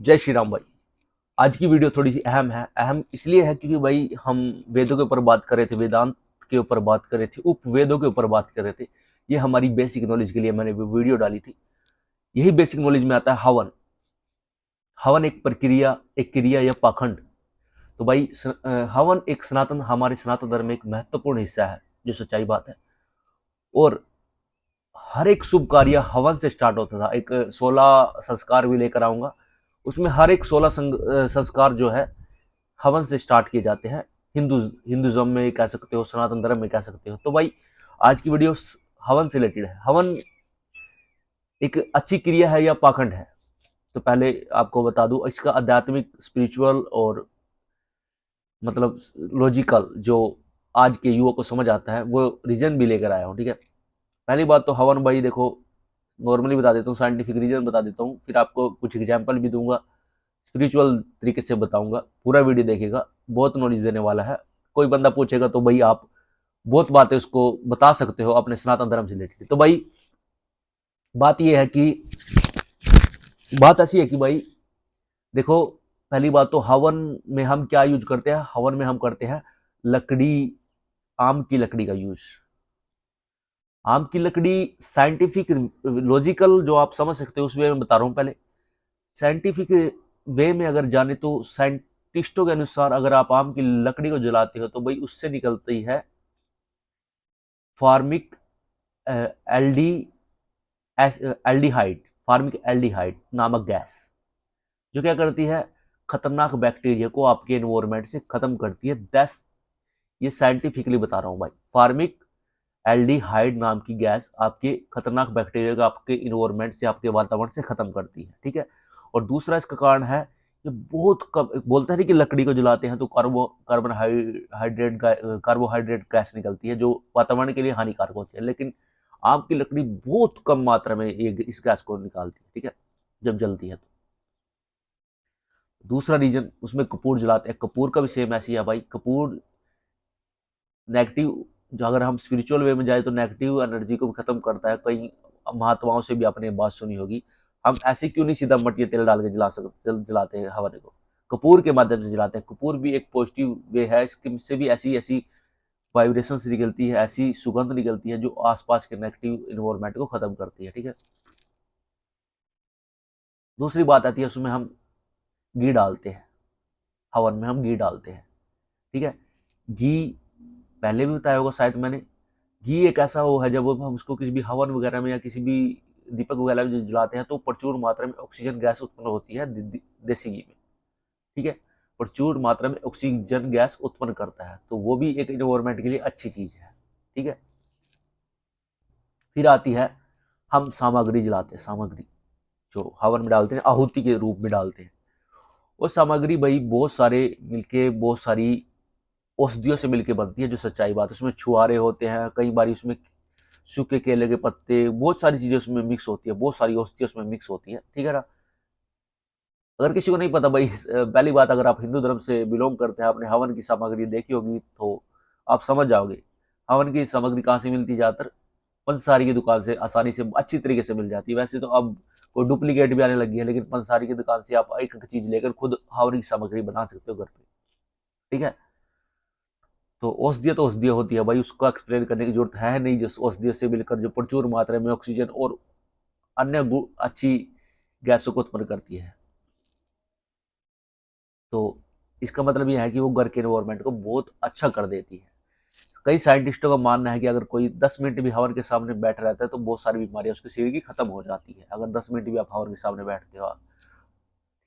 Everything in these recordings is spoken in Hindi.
जय श्री राम भाई। आज की वीडियो थोड़ी सी अहम है। अहम इसलिए है क्योंकि भाई हम वेदों के ऊपर बात कर रहे थे, वेदांत के ऊपर बात कर रहे थे, उपवेदों के ऊपर बात कर रहे थे। ये हमारी बेसिक नॉलेज के लिए मैंने वीडियो डाली थी। यही बेसिक नॉलेज में आता है हवन। हवन एक प्रक्रिया, एक क्रिया या पाखंड। तो भाई हवन एक हमारे सनातन धर्म में एक महत्वपूर्ण हिस्सा है, जो सच्चाई बात है। और हर एक शुभ कार्य हवन से स्टार्ट होता था। एक 16 संस्कार भी लेकर आऊंगा, उसमें हर एक 16 संस्कार जो है हवन से स्टार्ट किए जाते हैं। हिंदुज्म में कह सकते हो, सनातन धर्म में कह सकते हो। तो भाई आज की वीडियो हवन से रिलेटेड है। हवन एक अच्छी क्रिया है या पाखंड है? तो पहले आपको बता दूं, इसका आध्यात्मिक, स्पिरिचुअल और मतलब लॉजिकल जो आज के युवा को समझ आता है वो रीजन भी लेकर आया हूँ। ठीक है, पहली बात तो हवन भाई देखो, नॉर्मली बता देता हूँ, साइंटिफिक रीजन बता देता हूँ, फिर आपको कुछ एग्जाम्पल भी दूंगा, स्पिरिचुअल तरीके से बताऊंगा। पूरा वीडियो देखिएगा, बहुत नॉलेज देने वाला है। कोई बंदा पूछेगा तो भाई आप बहुत बातें उसको बता सकते हो अपने सनातन धर्म से रिलेटेड। तो भाई बात यह है कि बात ऐसी है कि भाई देखो, पहली बात तो हवन में हम क्या यूज करते हैं? हवन में हम करते हैं लकड़ी, आम की लकड़ी का यूज। आम की लकड़ी साइंटिफिक, लॉजिकल जो आप समझ सकते हो उस वे में बता रहा हूं। पहले साइंटिफिक वे में अगर जाने तो साइंटिस्टों के अनुसार अगर आप आम की लकड़ी को जलाते हो तो भाई उससे निकलती है फार्मिक एल्डी एल्डिहाइड, फार्मिक एल्डिहाइड नामक गैस, जो क्या करती है, खतरनाक बैक्टीरिया को आपके एनवायरमेंट से खत्म करती है। दस, ये साइंटिफिकली बता रहा हूं भाई, फार्मिक एल्डिहाइड नाम की गैस आपके खतरनाक बैक्टीरिया को आपके इन्वायरमेंट से, आपके वातावरण से खत्म करती है। ठीक है, और दूसरा इसका कारण है, ये बहुत कम बोलते हैं कि लकड़ी को जलाते हैं तो कार्बोहाइड्रेट गैस निकलती है जो वातावरण के लिए हानिकारक होती है, लेकिन आम की लकड़ी बहुत कम मात्रा में ये इस गैस को निकालती है। ठीक है, जब जलती है तो। दूसरा रीजन, उसमें कपूर जलाते हैं। कपूर का भी सेम ऐसी है भाई। कपूर नेगेटिव, जो अगर हम स्पिरिचुअल वे में जाए तो नेगेटिव एनर्जी को भी खत्म करता है। कई महात्माओं से भी आपने बात सुनी होगी, हम ऐसे क्यों नहीं सीधा मट्टी तेल डाल के जलाते हैं हवन को, कपूर के माध्यम से जलाते हैं। कपूर भी एक पॉजिटिव वे है, इसके से भी ऐसी ऐसी वाइब्रेशन निकलती है, ऐसी सुगंध निकलती है जो आसपास के नेगेटिव इन्वायरमेंट को खत्म करती है। ठीक है, दूसरी बात आती है, उसमें हम घी डालते हैं। हवन में हम घी डालते हैं। ठीक है, घी पहले भी बताया होगा शायद मैंने। घी एक ऐसा वो है, जब हम उसको किसी भी हवन वगैरह में या किसी भी दीपक वगैरह में जलाते हैं तो प्रचुर मात्रा में ऑक्सीजन गैस उत्पन्न होती है देसी घी में। ठीक है, प्रचुर मात्रा में ऑक्सीजन गैस उत्पन्न करता है, तो वो भी एक इन्वायरमेंट के लिए अच्छी चीज है। ठीक है, फिर आती है, हम सामग्री जलाते हैं। सामग्री जो हवन में डालते हैं, आहुति के रूप में डालते हैं, वो सामग्री भाई बहुत सारे मिलके, बहुत सारी औषधियों से मिलके बनती है, जो सच्चाई बात है। उसमें छुआरे होते हैं, कई बार उसमें सूखे केले के पत्ते, बहुत सारी चीजें उसमें मिक्स होती है, बहुत सारी औषधियां उसमें मिक्स होती है। ठीक है ना, अगर किसी को नहीं पता भाई, पहली बात, अगर आप हिंदू धर्म से बिलोंग करते हैं, आपने हवन की सामग्री देखी होगी तो आप समझ जाओगे हवन की सामग्री कहाँ से मिलती है। ज्यादातर पंसारी की दुकान से आसानी से अच्छी तरीके से मिल जाती है। वैसे तो अब कोई डुप्लीकेट भी आने लगी है, लेकिन पंसारी की दुकान से आप एक एक चीज लेकर खुद हवन की सामग्री बना सकते हो घर पे। ठीक है, तो औषधियाँ तो औषधियाँ होती है भाई, उसको एक्सप्लेन करने की जरूरत है नहीं। जो औषधियों से मिलकर जो प्रचुर मात्रा में ऑक्सीजन और अन्य अच्छी गैसों को उत्पन्न करती है, तो इसका मतलब यह है कि वो घर के एनवायरमेंट को बहुत अच्छा कर देती है। कई साइंटिस्टों का मानना है कि अगर कोई 10 मिनट भी हवन के सामने बैठ रहता है तो बहुत सारी बीमारियां उसके शरीर की खत्म हो जाती है, अगर 10 मिनट भी आप हवन के सामने बैठते हो।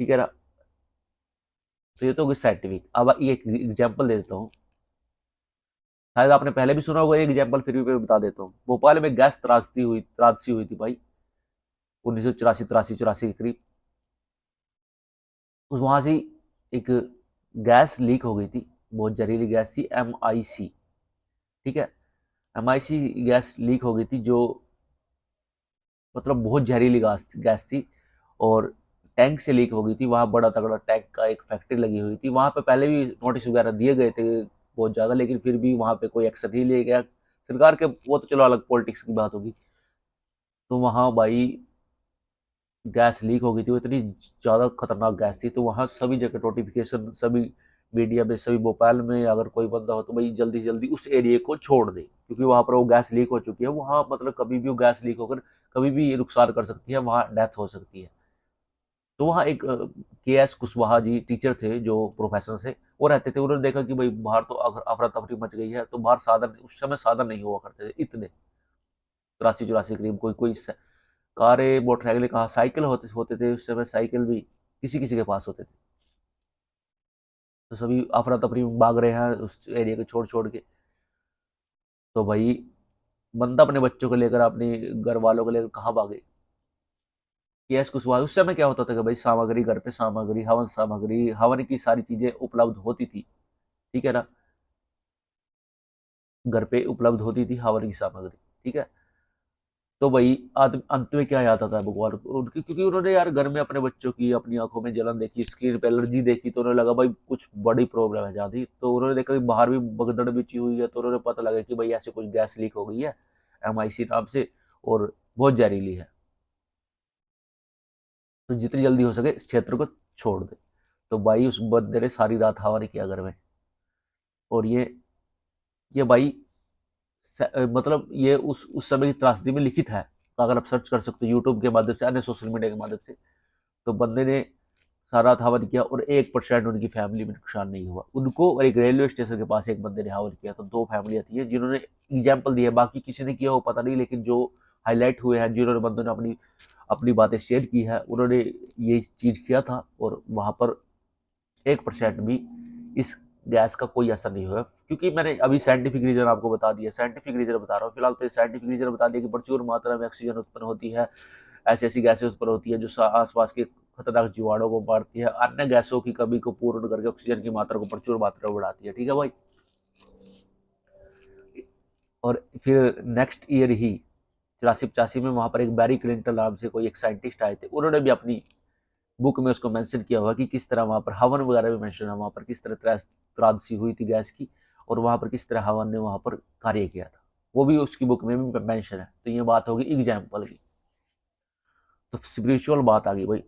ठीक है ना, तो ये तो होगी साइंटिफिक। अब ये एक एग्जाम्पल दे देता हूँ, शायद आपने पहले भी सुना होगा, एक एग्जाम्पल फिर भी मैं बता देता हूँ। भोपाल में गैस त्रासदी हुई थी भाई, 1984 के करीब। उस वहां से एक गैस लीक हो गई थी, बहुत जहरीली गैस थी, MIC। ठीक है, MIC गैस लीक हो गई थी, जो मतलब बहुत जहरीली गैस थी, और टैंक से लीक हो गई थी। वहाँ बड़ा तगड़ा टैंक का एक फैक्ट्री लगी हुई थी, वहाँ पे पहले भी नोटिस वगैरह दिए गए थे बहुत ज़्यादा, लेकिन फिर भी वहाँ पे कोई एक्शन नहीं लिया गया सरकार के। वो तो चलो अलग पॉलिटिक्स की बात होगी। तो वहाँ भाई गैस लीक हो गई थी, वो इतनी ज़्यादा खतरनाक गैस थी, तो वहाँ सभी जगह नोटिफिकेशन, सभी मीडिया में, सभी भोपाल में अगर कोई बंदा हो तो भाई जल्दी से जल्दी उस एरिया को छोड़ दे, क्योंकि वहाँ पर वो गैस लीक हो चुकी है। वहाँ मतलब कभी भी वो गैस लीक होकर कभी भी नुकसान कर सकती है, वहाँ डेथ हो सकती है। तो वहाँ एक के एस कुशवाहा जी टीचर थे जो प्रोफेसर से, वो रहते थे। उन्होंने देखा कि भाई बाहर तो अगर अफरा तफरी मच गई है, तो बाहर साधन उस समय साधन नहीं हुआ करते थे इतने, 83-84 करीब, कोई कोई कारें मोटरसाइकिल, कहाँ साइकिल होते होते थे उस समय, साइकिल भी किसी किसी के पास होते थे। तो सभी अफरा तफरी में भाग रहे हैं उस एरिया को छोड़ छोड़ के। तो भाई बंदा अपने बच्चों को लेकर, अपने घर वालों को लेकर कहाँ भागे? केएस कुशवाहा। उस समय क्या होता था कि भाई सामग्री घर पे, सामग्री हवन सामग्री, हवन की सारी चीजें उपलब्ध होती थी, ठीक है ना, घर पे उपलब्ध होती थी हवन की सामग्री, ठीक है। तो वही अंत में क्या आता था भगवान को उनकी, क्योंकि उन्होंने यार घर में अपने बच्चों की अपनी आंखों में जलन देखी, स्किन पे एलर्जी देखी, तो उन्हें लगा भाई कुछ बड़ी प्रॉब्लम है ज्यादा। तो उन्होंने देखा कि बाहर भी भगदड़ बिछी हुई है, तो उन्होंने पता लगा कि भाई ऐसे कुछ गैस लीक हो गई है MIC नाम से, और बहुत जहरीली है, तो जितनी जल्दी हो सके इस क्षेत्र को छोड़ दे। तो भाई उस बंदे ने सारी रात हवन किया घर में। और ये भाई मतलब ये उस समय की त्रासदी में लिखित है, तो अगर आप सर्च कर सकते हो यूट्यूब के माध्यम से, अन्य सोशल मीडिया के माध्यम से। तो बंदे ने सारा हवन किया और 1% उनकी फैमिली में नुकसान नहीं हुआ उनको। और एक रेलवे स्टेशन के पास एक बंदे ने हवन किया, तो 2 फैमिलियां थी जिन्होंने एग्जाम्पल दिया, बाकी किसी ने किया हो पता नहीं, लेकिन जो हाईलाइट हुए हैं, जिन्होंने बंदों ने अपनी अपनी बातें शेयर की है, उन्होंने ये चीज किया था। और वहां पर 1% भी इस गैस का कोई असर नहीं हुआ, क्योंकि मैंने अभी साइंटिफिक रीजन आपको बता दिया, साइंटिफिक रीजन बता रहा हूँ फिलहाल। तो साइंटिफिक रीजन बता दिया कि प्रचुर मात्रा में ऑक्सीजन उत्पन्न होती है, ऐसी ऐसी गैसें उत्पन्न होती है जो आसपास के खतरनाक जीवाणुओं को मारती है, अन्य गैसों की कमी को पूर्ण करके ऑक्सीजन की मात्रा को प्रचुर मात्रा में बढ़ाती है, ठीक है भाई। और फिर नेक्स्ट ईयर ही 84-85 में वहां पर एक बैरी क्लिंटन नाम से कोई एक साइंटिस्ट आए थे, उन्होंने भी अपनी बुक में उसको मेंशन किया हुआ कि किस तरह वहां पर हवन वगैरह भी मेंशन है, वहां पर किस तरह त्रासदी हुई थी गैस की, और वहां पर किस तरह हवन ने वहां पर कार्य किया था, वो भी उसकी बुक में भी मेंशन है। तो ये बात होगी एग्जाम्पल की। तो स्पिरिचुअल बात आ गई भाई।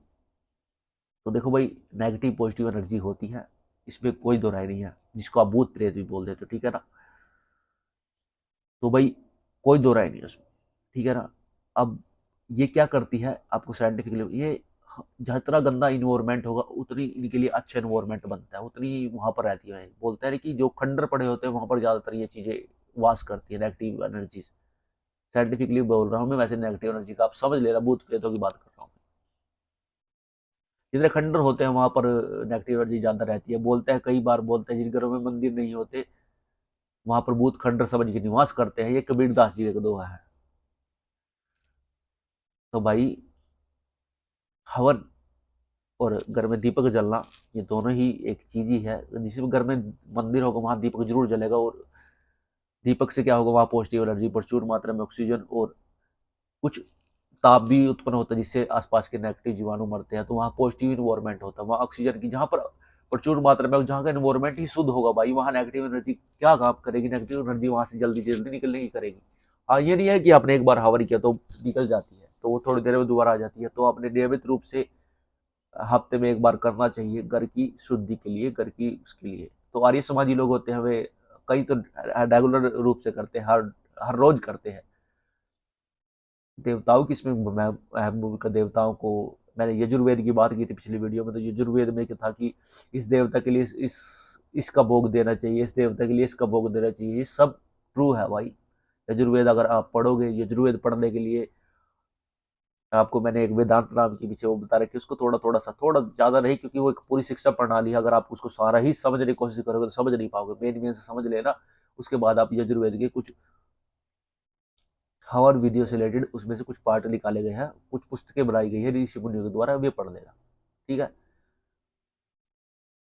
तो देखो भाई, नेगेटिव पॉजिटिव एनर्जी होती है, इसमें कोई दो राय नहीं है, जिसको आप भूत प्रेत भी बोल देते हो, ठीक है ना। तो भाई कोई दो राय नहीं है उसमें, ठीक है ना। अब ये क्या करती है आपको साइंटिफिकली, ये जितना गंदा इन्वायरमेंट होगा उतनी इनके लिए अच्छा इन्वायरमेंट बनता है, उतनी वहां पर रहती है। बोलते हैं कि जो खंडर पड़े होते हैं वहां पर ज्यादातर ये चीजें वास करती है, नेगेटिव एनर्जी। साइंटिफिकली बोल रहा हूँ मैं, वैसे नेगेटिव एनर्जी का आप समझ लेना, भूत प्रेतों की बात कर रहा हूँ। जितने खंडर होते हैं वहां पर नेगेटिव एनर्जी ज्यादा रहती है। बोलते हैं, कई बार बोलते हैं, जिन घरों में मंदिर नहीं होते वहां पर भूत खंडर समझ के निवास करते हैं, ये कबीर दास जी का दोहा है। तो भाई हवन और घर में दीपक जलना, ये दोनों ही एक चीज ही है। जिस घर में मंदिर होगा वहां दीपक जरूर जलेगा, और दीपक से क्या होगा, वहां पॉजिटिव एनर्जी, प्रचुर मात्रा में ऑक्सीजन और कुछ ताप भी उत्पन्न होता है, जिससे आसपास के नेगेटिव जीवाणु मरते हैं। तो वहाँ पॉजिटिव इन्वायरमेंट होता है, वहाँ ऑक्सीजन की, जहाँ पर प्रचुर मात्रा में, जहाँ का इन्वायरमेंट ही शुद्ध होगा भाई, वहाँ नेगेटिव एनर्जी क्या काम करेगी? नेगेटिव एनर्जी वहां से जल्दी से जल्दी निकलने की करेगी। हाँ, ये नहीं है कि आपने एक बार हवन किया तो निकल जाती है, तो वो थोड़ी देर में दोबारा आ जाती है। तो आपने नियमित रूप से हफ्ते में एक बार करना चाहिए, घर की शुद्धि के लिए, घर की उसके लिए। तो आर्य समाजी लोग होते हैं वे, कई तो रेगुलर रूप से करते हैं, हर हर रोज करते हैं। देवताओं की इसमें मैं अहम भूमिका, देवताओं को, मैंने यजुर्वेद की बात की थी पिछली वीडियो में, तो यजुर्वेद में क्या था कि इस देवता के लिए इसका भोग देना चाहिए, इस देवता के लिए इसका भोग देना चाहिए, ये सब ट्रू है भाई। यजुर्वेद अगर आप पढ़ोगे, यजुर्वेद पढ़ने के लिए आपको मैंने एक वेदांत नाम के पीछे वो बता रखी, उसको थोड़ा थोड़ा सा, थोड़ा ज्यादा नहीं, क्योंकि वो एक पूरी शिक्षा प्रणाली है। अगर आप उसको सारा ही समझने की कोशिश करोगे तो समझ नहीं पाओगे, मेन मेन से समझ लेना। उसके बाद आप यजुर्वेद के कुछ हवन विधियों से रिलेटेड उसमें से कुछ पार्ट निकाले गए हैं, कुछ पुस्तकें बनाई गई है ऋषि मुनियों के द्वारा, वे पढ़ लेना, ठीक है।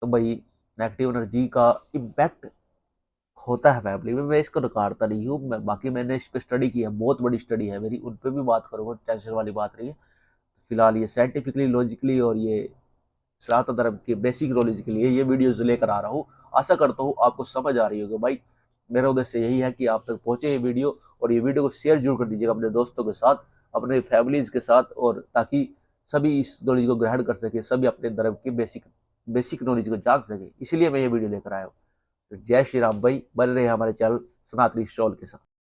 तो भाई नेगेटिव एनर्जी का इम्पैक्ट होता है फैमिली में, मैं इसको नकारता नहीं हूँ, मैं बाकी मैंने इस पर स्टडी की है, बहुत बड़ी स्टडी है मेरी, उन पर भी बात करूंगा, टेंशन वाली बात नहीं है। फिलहाल ये साइंटिफिकली, लॉजिकली और ये सनातन धर्म के बेसिक नॉलेज के लिए ये वीडियोस लेकर आ रहा हूँ। आशा करता हूँ आपको समझ आ रही होगी भाई। मेरा उद्देश्य यही है कि आप तक पहुंचे ये वीडियो, और ये वीडियो को शेयर जरूर कर दीजिएगा अपने दोस्तों के साथ, अपने फैमिलीज के साथ, और ताकि सभी इस नॉलेज को ग्रहण कर सके, सभी अपने धर्म के बेसिक नॉलेज को जान सके, इसलिए मैं ये वीडियो लेकर आया हूँ। तो जय श्री राम भाई, बने रहे हमारे चैनल सनातनी स्टॉल के साथ।